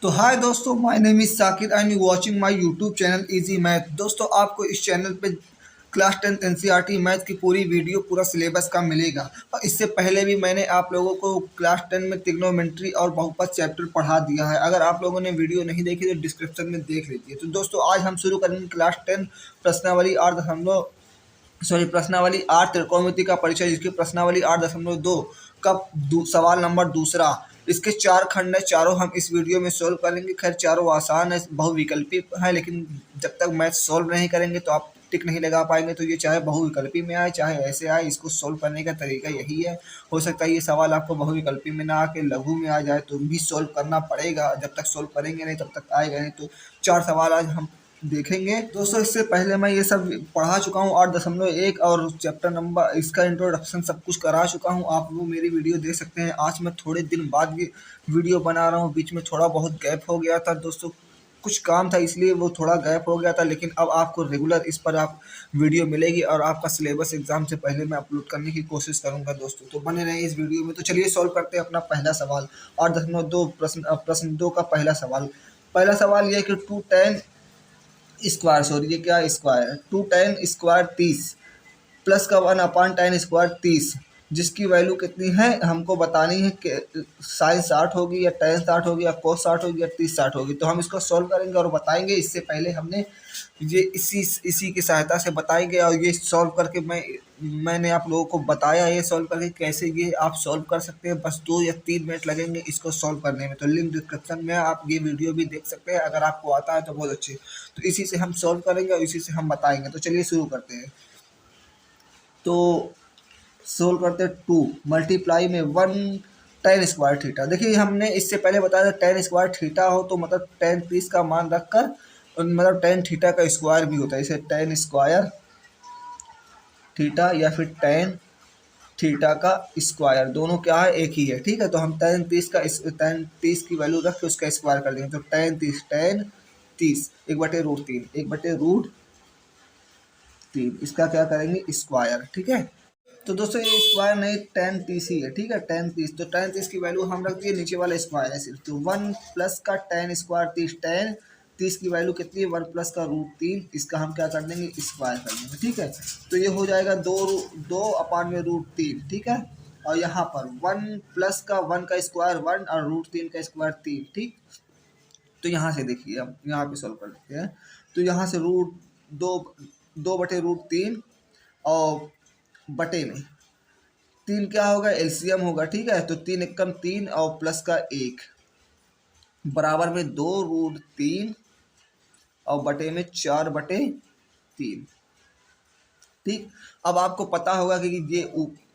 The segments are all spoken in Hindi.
तो हाय दोस्तों, my name is Sakir and you watching my YouTube channel easy math. दोस्तों, आपको इस चैनल पे क्लास 10 एनसीईआरटी मैथ की पूरी वीडियो पूरा सिलेबस का मिलेगा। और इससे पहले भी मैंने आप लोगों को क्लास 10 में ट्रिग्नोमेट्री और बहुपद चैप्टर पढ़ा दिया है। अगर आप लोगों ने वीडियो नहीं देखी तो डिस्क्रिप्शन में देख लीजिए। तो दोस्तों, आज हम शुरू करेंगे क्लास 10 प्रश्नावली 8 त्रिकोणमिति का परिचय, जिसकी प्रश्नावली 8.2 का सवाल नंबर दूसरा। इसके चार खंड है, चारों हम इस वीडियो में सोल्व करेंगे। खैर, चारों आसान है, बहुविकल्पी है, लेकिन जब तक मैथ सोल्व नहीं करेंगे तो आप टिक नहीं लगा पाएंगे। तो ये चाहे बहुविकल्पी में आए चाहे ऐसे आए, इसको सोल्व करने का तरीका यही है। हो सकता है ये सवाल आपको बहुविकल्पी में ना आके लघु में आ जाए, तो भी सोल्व करना पड़ेगा। जब तक सोल्व करेंगे नहीं तब तक आएगा नहीं। तो चार सवाल आज हम देखेंगे। दोस्तों, इससे पहले मैं ये सब पढ़ा चुका हूँ 8.1 और चैप्टर नंबर इसका इंट्रोडक्शन सब कुछ करा चुका हूँ। आप वो मेरी वीडियो देख सकते हैं। आज मैं थोड़े दिन बाद ये वीडियो बना रहा हूँ। बीच में थोड़ा बहुत गैप हो गया था दोस्तों, कुछ काम था इसलिए वो थोड़ा गैप हो गया था। लेकिन अब आपको रेगुलर इस पर आप वीडियो मिलेगी और आपका सिलेबस एग्जाम से पहले मैं अपलोड करने की कोशिश करूंगा दोस्तों। तो बने रहे इस वीडियो में। तो चलिए सॉल्व करते हैं अपना पहला सवाल। 8.2 प्रश्न 2 का पहला सवाल। पहला सवाल ये है कि टू टेन स्क्वायर, सॉरी ये क्या स्क्वायर है, टू टेन स्क्वायर 30 प्लस का 1/10 स्क्वायर 30, जिसकी वैल्यू कितनी है हमको बतानी है कि साइन 60 होगी या टेन 60 होगी या कोस 60 होगी या 30 60 होगी। तो हम इसको सॉल्व करेंगे और बताएंगे। इससे पहले हमने ये इसी की सहायता से बताएंगे और ये सॉल्व करके मैंने आप लोगों को बताया ये सॉल्व करके कैसे ये आप सॉल्व कर सकते हैं। बस 2 या 3 मिनट लगेंगे इसको सॉल्व करने में। तो लिंक डिस्क्रिप्शन में आप ये वीडियो भी देख सकते हैं। अगर आपको आता है तो बहुत अच्छे। तो इसी से हम सॉल्व करेंगे और इसी से हम बताएंगे। तो चलिए शुरू करते हैं। तो सोल्व करते 2 मल्टीप्लाई में 1 tan स्क्वायर थीटा। देखिए, हमने इससे पहले बताया था tan स्क्वायर थीटा हो तो मतलब tan 30 का मान रखकर मतलब tan थीटा का स्क्वायर भी होता है। इसे tan स्क्वायर थीटा या फिर tan थीटा का स्क्वायर, दोनों क्या है, एक ही है। ठीक है, तो हम tan 30 की वैल्यू रख के उसका स्क्वायर कर देंगे। तो tan 30 1/√3 1/√3 इसका क्या करेंगे, स्क्वायर। ठीक है, तो दोस्तों ये स्क्वायर नहीं tan 30 ही है। ठीक है, tan 30, तो tan 30 की वैल्यू हम रख दिए, नीचे वाला स्क्वायर है सिर्फ। तो 1 प्लस का tan स्क्वायर 30, tan 30 की वैल्यू कितनी है, 1 प्लस का √3, इसका हम क्या कर देंगे, स्क्वायर कर देंगे। ठीक है, तो ये हो जाएगा 2/√3। ठीक है, और यहाँ पर 1 प्लस का 1 का स्क्वायर 1 और √3 का स्क्वायर 3। ठीक, तो यहाँ से देखिए, हम यहाँ पे सॉल्व कर लेते हैं। तो यहाँ से दो 2/√3 और बटे में 3 क्या होगा, एलसीएम होगा। ठीक है, तो 3 × 3 और प्लस का 1 बराबर में 2√3 और बटे में 4/3। ठीक, अब आपको पता होगा कि ये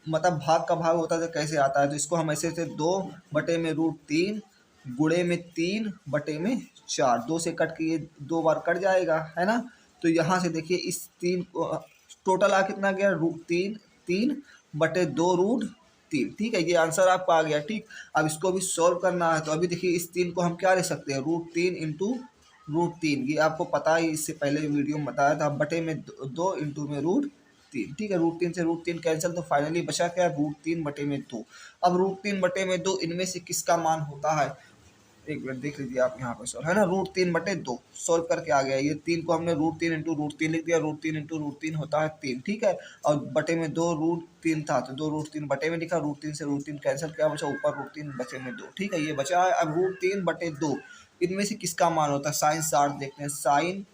मतलब भाग का भाग होता है तो कैसे आता है। तो इसको हम ऐसे 2/√3 गुणे में 3/4, 2 से कट के ये 2 बार कट जाएगा, है ना। तो यहाँ से देखिए इस 3 को टोटल आ कितना गया, √3, 3/2√3। ठीक है, ये आंसर आपका आ गया। ठीक, अब इसको भी सॉल्व करना है। तो अभी देखिए इस 3 को हम क्या ले सकते हैं, √3 इंटू √3, ये आपको पता है, इससे पहले वीडियो में बताया था। बटे में 2 इंटू में √3। ठीक है, √3 से √3 कैंसिल, तो फाइनली बचा क्या, √3/2। अब √3/2 इनमें से किसका मान होता है, एक मिनट देख लीजिए आप यहाँ पर सॉल्व, है ना। √3/2 सॉल्व करके आ गया। ये 3 को हमने √3 इंटू √3 लिख दिया। √3 इंटू √3 होता है 3। ठीक है, और बटे में 2√3 था तो 2√3 बटे में लिखा। √3 से √3 कैंसिल, क्या बचा, ऊपर √3 बचे में 2। ठीक है, ये बचा है। अब √3/2 इनमें से किसका मान होता है, साइन 60 देखते हैं। साइन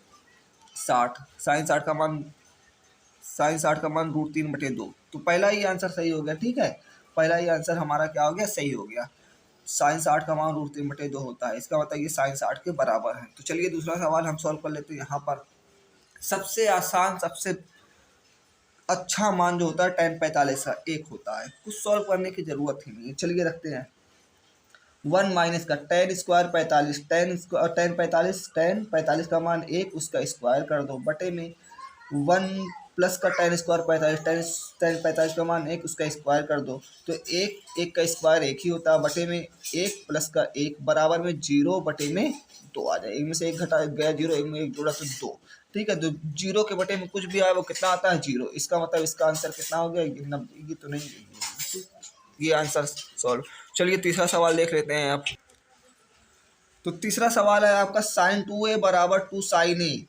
60 का मान √3/2। तो पहला ही आंसर सही हो गया। ठीक है, पहला ही आंसर हमारा क्या हो गया, सही हो गया। साइन 60 का मान √3/2 होता है, इसका मतलब ये साइन 60 के बराबर है। तो चलिए दूसरा सवाल हम सॉल्व कर लेते हैं। यहाँ पर सबसे आसान, सबसे अच्छा मान जो होता है tan 45 का 1 होता है। कुछ सॉल्व करने की जरूरत ही नहीं है। चलिए रखते हैं 1 माइनस का tan स्क्वायर 45, tan 45 का मान 1, उसका स्क्वायर कर दो। बटे में 1 प्लस का tan स्क्वायर 45, tan 45 का मान 1, उसका स्क्वायर कर दो। तो 1 का स्क्वायर 1 ही होता है। बटे में 1 प्लस का 1 बराबर में 0/2 आ जाए। एक में से 1 घटा गया 0, एक में 1 जोड़ा तो 2। ठीक है, तो 0 के बटे में कुछ भी आए वो कितना आता है, 0। इसका मतलब इसका आंसर कितना हो गया, ये तो नहीं, ये आंसर सॉल्व। चलिए तीसरा सवाल देख लेते हैं आप। तो तीसरा सवाल है आपका साइन 2a बराबर 2 साइन ए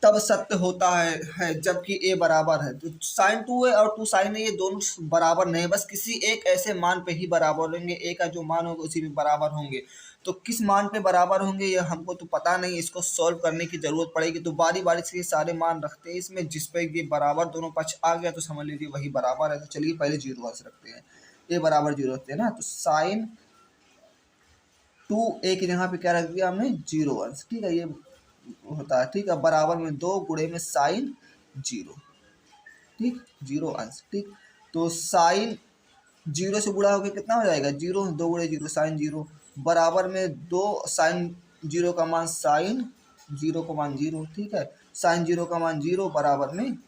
तब सत्य होता है जबकि ए बराबर है। तो साइन 2a और 2 साइन ए ये दोनों बराबर नहीं, बस किसी एक ऐसे मान पे ही बराबर होंगे, ए का जो मान होगा उसी पे बराबर होंगे। तो किस मान पे बराबर होंगे ये हमको तो पता नहीं, इसको सॉल्व करने की जरूरत पड़ेगी। तो बारी बारी से ये सारे मान रखते हैं इसमें, जिस पे ये बराबर दोनों पक्ष आ गया तो समझ लीजिए वही बराबर है। तो चलिए पहले 0 अंश रखते हैं, ए बराबर 0 रखते हैं ना। तो साइन 2a की जगह पे क्या रख दिया हमने, 0 अंश, ठीक है, ये होता है, ठीक है, बराबर में 2 गुणे में साइन 0, ठीक, 0 अंश, ठीक। तो साइन 0 से गुणा होकर कितना हो जाएगा, 0, 2 गुणे 0 साइन 0, बराबर में 2 साइन 0 का मान साइन 0 का मान 0, ठीक है, साइन 0 का मान 0 बराबर में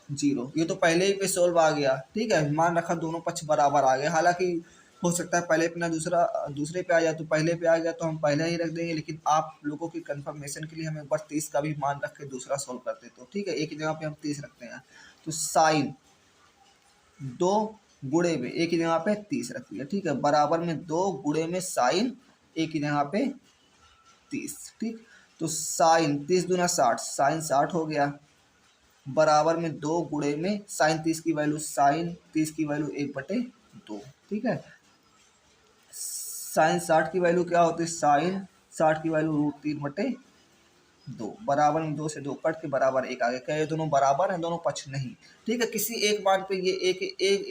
0। ये तो पहले ही पे सोल्व आ गया, ठीक है, मान रखा दोनों पक्ष बराबर आ गए। हालांकि हो सकता है पहले पे ना दूसरे पे आ जाए, तो पहले पे आ गया तो हम पहले ही रख देंगे, लेकिन आप लोगों की कंफर्मेशन के लिए हम एक बार 30 का भी मान रख के दूसरा सोल्व करते, तो ठीक है, एक ही जगह पे हम 30 रखते हैं। तो साइन 2 गुणे में एक ही जगह पे 30 रख दिया, ठीक है, बराबर में 2 गुणे में साइन एक ही जगह पे 30, ठीक। तो साइन 30 दूना 60, साइन 60 हो गया, बराबर में 2 गुणे में साइन 30 की वैल्यू, साइन 30 की वैल्यू 1/2, ठीक है। साइन 60 की वैल्यू क्या होती है, साइन 60 की वैल्यू √3/2, बराबर में 2 से 2 कट के बराबर 1 आ गया। क्या ये दोनों बराबर हैं, दोनों पक्ष नहीं, ठीक है। किसी एक मान पे ये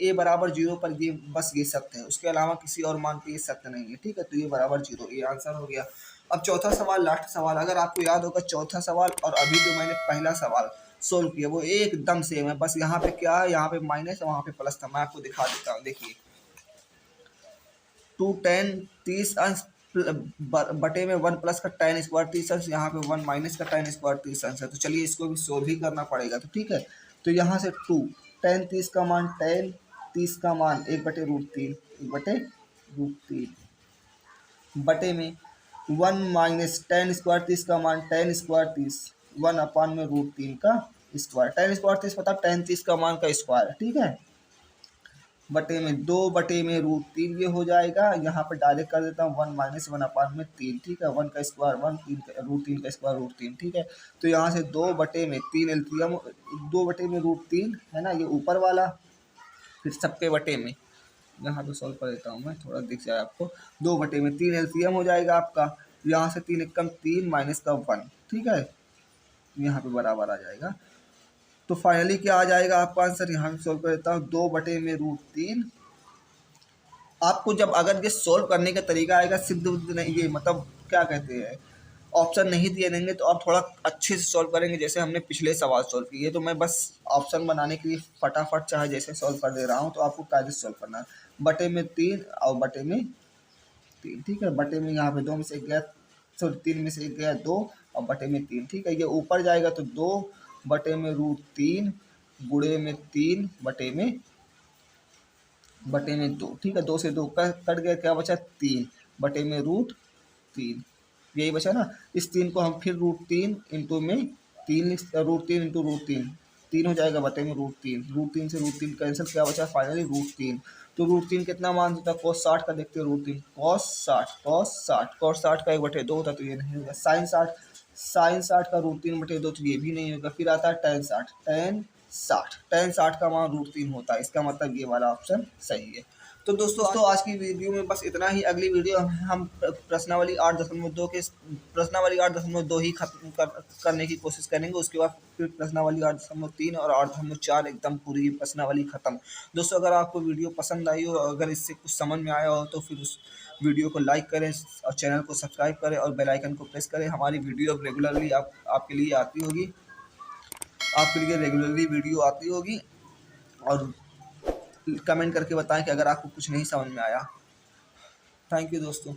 ए बराबर 0 पर ये बस ये सत्य है, उसके अलावा किसी और मान पे ये सत्य नहीं है, ठीक है। तो ये बराबर 0, ये आंसर हो गया। अब चौथा सवाल, लास्ट सवाल, अगर आपको याद होगा चौथा सवाल और अभी जो मैंने पहला सवाल सोल्व किया वो एकदम सेम है, बस यहाँ पे क्या है, यहाँ पे माइनस है, वहाँ पे प्लस था। मैं आपको दिखा देता हूँ, देखिए 2 tan 30 अंश बटे में 1 प्लस का tan स्क्वायर 30 अंश, यहाँ पे 1 माइनस का tan स्क्वायर 30 अंश है। तो चलिए इसको भी सोल्व ही करना पड़ेगा, तो ठीक है। तो यहाँ से 2 tan 30 का मान, tan 30 का मान 1/√3, 1/√3 बटे में 1 माइनस tan स्क्वायर 30 का मान, tan स्क्वायर 30 1/√3 का स्क्वायर, tan स्क्वायर 30 मतलब tan 30 का मान का स्क्वायर, ठीक है, बटे में 2 बटे में √3 ये हो जाएगा। यहाँ पे डायरेक्ट कर देता हूँ 1 माइनस 1/3, ठीक है, 1 का स्क्वायर 1, √3 का स्क्वायर √3, ठीक है। तो यहाँ से 2 बटे में 3 एलसीएम, 2 बटे में √3 है ना, ये ऊपर वाला, फिर सबके बटे में, यहाँ पे सॉल्व कर देता हूँ मैं, थोड़ा दिख जाए आपको, 2 बटे में 3 एलसीएम हो जाएगा आपका, यहाँ से 3 एकम 3 माइनस का 1, ठीक है, यहाँ पे बराबर आ जाएगा। तो फाइनली क्या आ जाएगा आपका आंसर, यहाँ पे सॉल्व कर देता हूँ, 2 बटे में √3। आपको जब अगर ये सॉल्व करने का तरीका आएगा, सिद्ध नहीं, ये मतलब क्या कहते हैं, ऑप्शन नहीं दिए देंगे तो आप थोड़ा अच्छे से सॉल्व करेंगे, जैसे हमने पिछले सवाल सॉल्व किए। तो मैं बस ऑप्शन बनाने के लिए फटाफट चाहे जैसे सॉल्व कर दे रहा हूँ, तो आपको कायदे से सॉल्व करना है। बटे में 3 और बटे में 3, ठीक है, बटे में यहाँ पे 2 में से 1 गया, सॉरी 3 में से 1 गया 2 और बटे में 3, ठीक है, ये ऊपर जाएगा तो 2 बटे में √3 गुणे में 3 बटे में 2, ठीक है, 2 से 2 कट गया, क्या बचा 3 बटे में √3, यही बचा ना। इस 3 को हम फिर √3 इंटू में 3, √3 इंटू √3, 3 हो जाएगा बटे में √3, √3 से √3 कैंसिल, क्या बचा फाइनली √3। तो √3 कितना मान देता है, cos 60 का देखते हैं, √3 cos 60 का 1/2 होता, तो ये नहीं होगा। साइन 60 का √3/2, तो ये भी नहीं होगा। फिर आता है tan 60 का मान √3 होता है, इसका मतलब ये वाला ऑप्शन सही है। तो दोस्तों आज की वीडियो में बस इतना ही। अगली वीडियो हम प्रश्नावली 8.2 ही खत्म करने की कोशिश करेंगे, उसके बाद फिर प्रश्नावली 8.3 और 8.4 एकदम पूरी प्रश्नावली खत्म। दोस्तों अगर आपको वीडियो पसंद आई हो, अगर इससे कुछ समझ में आया हो, तो फिर उस वीडियो को लाइक करें और चैनल को सब्सक्राइब करें और बेल आइकन को प्रेस करें। हमारी वीडियो अब रेगुलरली आपके लिए आती होगी, वीडियो आती होगी। और कमेंट करके बताएं कि अगर आपको कुछ नहीं समझ में आया। थैंक यू दोस्तों।